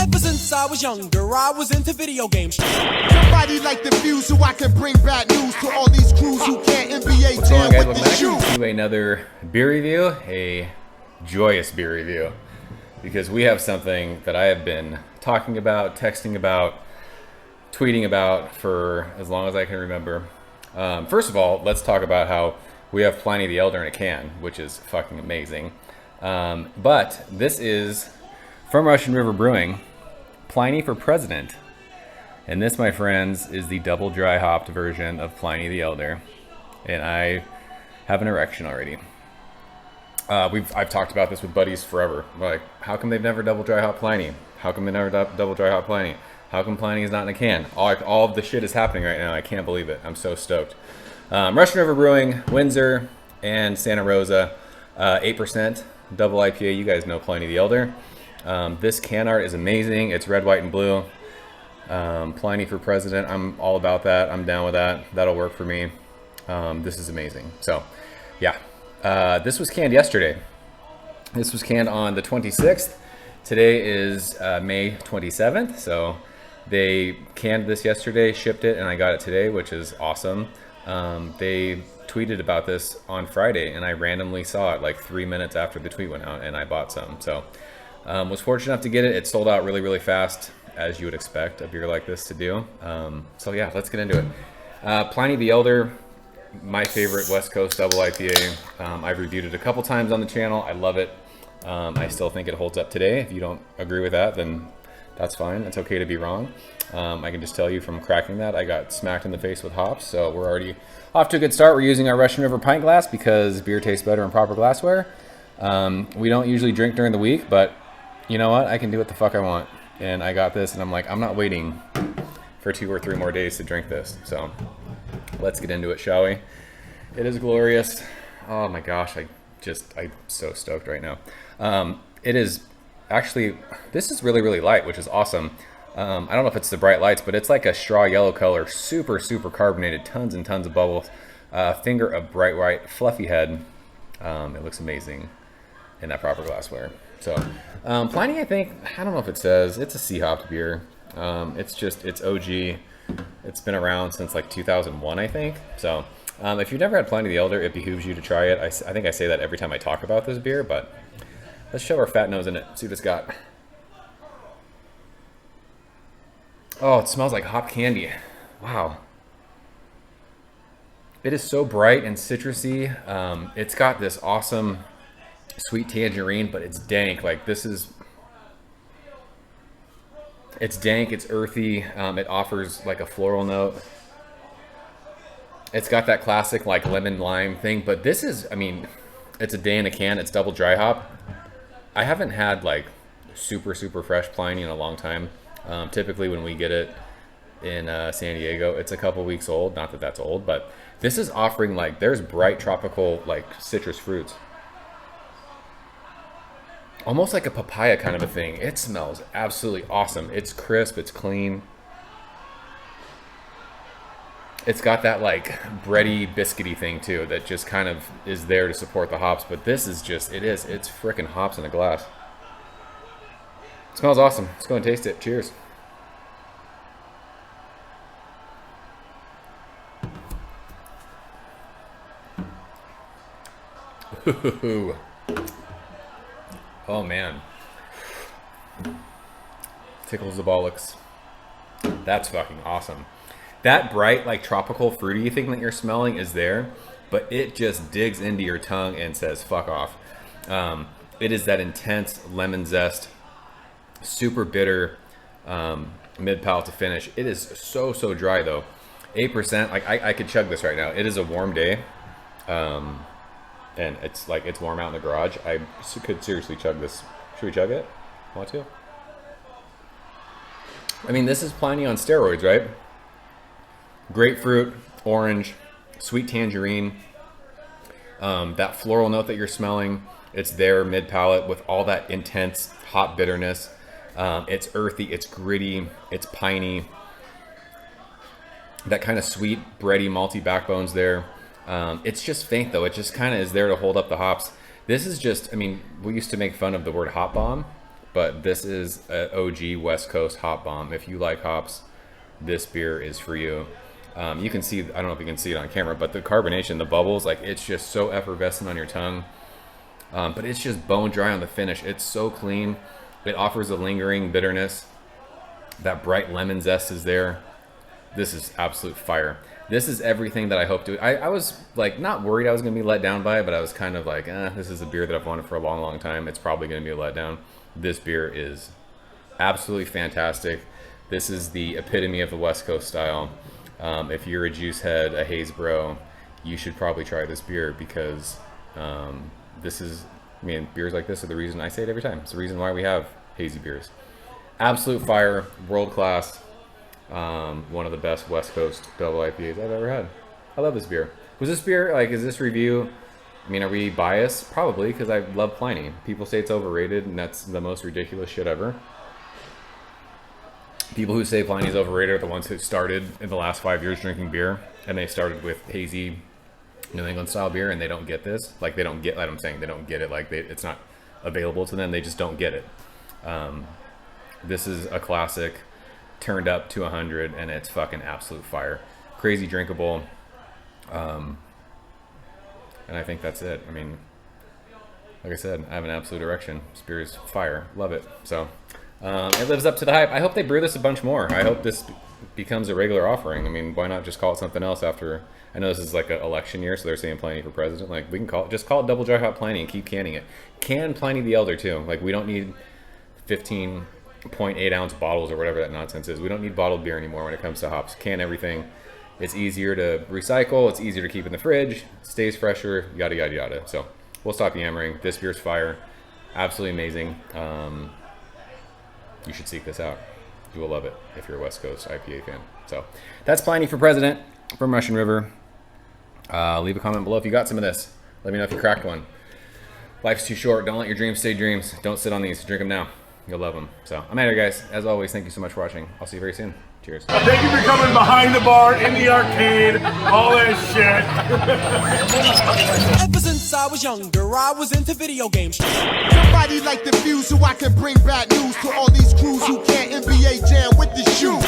Ever since I was younger, I was into video games. Somebody like the Fuse so I can bring bad news to all these crews who can't NBA What's going on, guys? with Welcome the back shoe. to another beer review, a joyous beer review, because we have something that I have been talking about, texting about, tweeting about for as long as I can remember. First of all, let's talk about how we have Pliny the Elder in a can, which is fucking amazing. But this is from Russian River Brewing, Pliny for President. And this, my friends, is the double dry hopped version of Pliny the Elder. And I have an erection already. I've talked about this with buddies forever. Like, how come they've never double dry hopped Pliny? How come they never double dry hopped Pliny? How come Pliny is not in a can? All of the shit is happening right now. I can't believe it. I'm so stoked. Russian River Brewing, Windsor, and Santa Rosa, 8% double IPA. You guys know Pliny the Elder. This can art is amazing. It's red, white, and blue. Pliny for President. I'm all about that. I'm down with that. That'll work for me. This is amazing. So, yeah. This was canned yesterday. This was canned on the 26th. Today is May 27th. So they canned this yesterday, shipped it, and I got it today, which is awesome. They tweeted about this on Friday, and I randomly saw it like 3 minutes after the tweet went out, and I bought some. So was fortunate enough to get it. It sold out really, really fast, as you would expect a beer like this to do. So yeah, let's get into it. Pliny the Elder, my favorite West Coast double IPA. I've reviewed it a couple times on the channel. I love it. I still think it holds up today. If you don't agree with that, then that's fine. It's okay to be wrong. I can just tell you from cracking that, I got smacked in the face with hops, so we're already off to a good start. We're using our Russian River pint glass because beer tastes better in proper glassware. We don't usually drink during the week, but you know what? I can do what the fuck I want. And I got this, and I'm like, I'm not waiting for 2 or 3 more days to drink this. So let's get into it, shall we? It is glorious. Oh my gosh, I'm so stoked right now. It is actually, this is really, really light, which is awesome. I don't know if it's the bright lights, but it's like a straw yellow color, super, super carbonated, tons and tons of bubbles. Finger of bright white, fluffy head. It looks amazing in that proper glassware. So, Pliny, I think, I don't know if it says, it's a C-hopped beer. It's OG. It's been around since like 2001, I think. So, if you've never had Pliny the Elder, it behooves you to try it. I think I say that every time I talk about this beer, but let's shove our fat nose in it, see what it's got. Oh, it smells like hop candy. Wow. It is so bright and citrusy. It's got this awesome sweet tangerine, but it's dank. Like it's dank, it's earthy. It offers like a floral note. It's got that classic like lemon lime thing, but this is, I mean, it's a day in a can. It's double dry hop. I haven't had like super, super fresh Pliny in a long time. Typically when we get it in San Diego, it's a couple weeks old. Not that that's old, but this is offering like, there's bright tropical like citrus fruits. Almost like a papaya kind of a thing. It smells absolutely awesome. It's crisp, it's clean. It's got that like bready, biscuity thing too that just kind of is there to support the hops. But this is just, it's frickin' hops in a glass. It smells awesome. Let's go and taste it. Cheers. Ooh. Oh man. Tickles the bollocks. That's fucking awesome. That bright, like tropical fruity thing that you're smelling is there, but it just digs into your tongue and says, fuck off. It is that intense lemon zest, super bitter, mid-palate to finish. It is so, so dry though. 8%, like I could chug this right now. It is a warm day. And it's like, it's warm out in the garage. I could seriously chug this. Should we chug it? Want to? I mean, this is Pliny on steroids, right? Grapefruit, orange, sweet tangerine. That floral note that you're smelling, it's there mid-palate with all that intense hop bitterness. It's earthy, it's gritty, it's piney. That kind of sweet, bready, malty backbones there. It's just faint though. It just kind of is there to hold up the hops. This is just, I mean, we used to make fun of the word hop bomb, but this is an OG West Coast hop bomb. If you like hops, this beer is for you. You can see, I don't know if you can see it on camera, but the carbonation, the bubbles, like it's just so effervescent on your tongue. But it's just bone dry on the finish. It's so clean. It offers a lingering bitterness. That bright lemon zest is there. This is absolute fire. This is everything that I hoped to. I was like not worried I was going to be let down by it, but I was kind of like, this is a beer that I've wanted for a long, long time. It's probably going to be a letdown. This beer is absolutely fantastic. This is the epitome of the West Coast style. If you're a juice head, a haze bro, you should probably try this beer because this is, I mean, beers like this are the reason I say it every time. It's the reason why we have hazy beers. Absolute fire, world class. One of the best West Coast double IPAs I've ever had. I love this beer. Was this beer, like, is this review, I mean, are we biased? Probably, because I love Pliny. People say it's overrated, and that's the most ridiculous shit ever. People who say Pliny's overrated are the ones who started in the last 5 years drinking beer, and they started with hazy New England style beer, and they don't get this. Like, they don't get, like I'm saying, they don't get it. Like, it's not available to them. They just don't get it. This is a classic, turned up to 100, and it's fucking absolute fire. Crazy drinkable. And I think that's it. I mean, like I said, I have an absolute erection. This beer is fire. Love it. So, it lives up to the hype. I hope they brew this a bunch more. I hope this becomes a regular offering. I mean, why not just call it something else after? I know this is like an election year, so they're saying Pliny for president. Like, we can just call it Double Dry Hop Pliny and keep canning it. Can Pliny the Elder too. Like, we don't need 15.8 ounce bottles or whatever that nonsense is. We don't need bottled beer anymore when it comes to hops. Can everything. It's easier to recycle. It's easier to keep in the fridge. Stays fresher. Yada yada yada. So we'll stop yammering. This beer's fire. Absolutely amazing. You should seek this out. You will love it if you're a West Coast IPA fan. So that's Pliny for president from Russian River. Leave a comment below if you got some of this. Let me know if you cracked one. Life's too short. Don't let your dreams stay dreams. Don't sit on these. Drink them now. You'll love them. So I'm out here, guys. As always, thank you so much for watching. I'll see you very soon. Cheers. Thank you for coming behind the bar, in the arcade, all that shit. Ever since I was younger, I was into video games. Somebody like the fuse so I can bring bad news to all these crews who can't NBA jam with the shoe.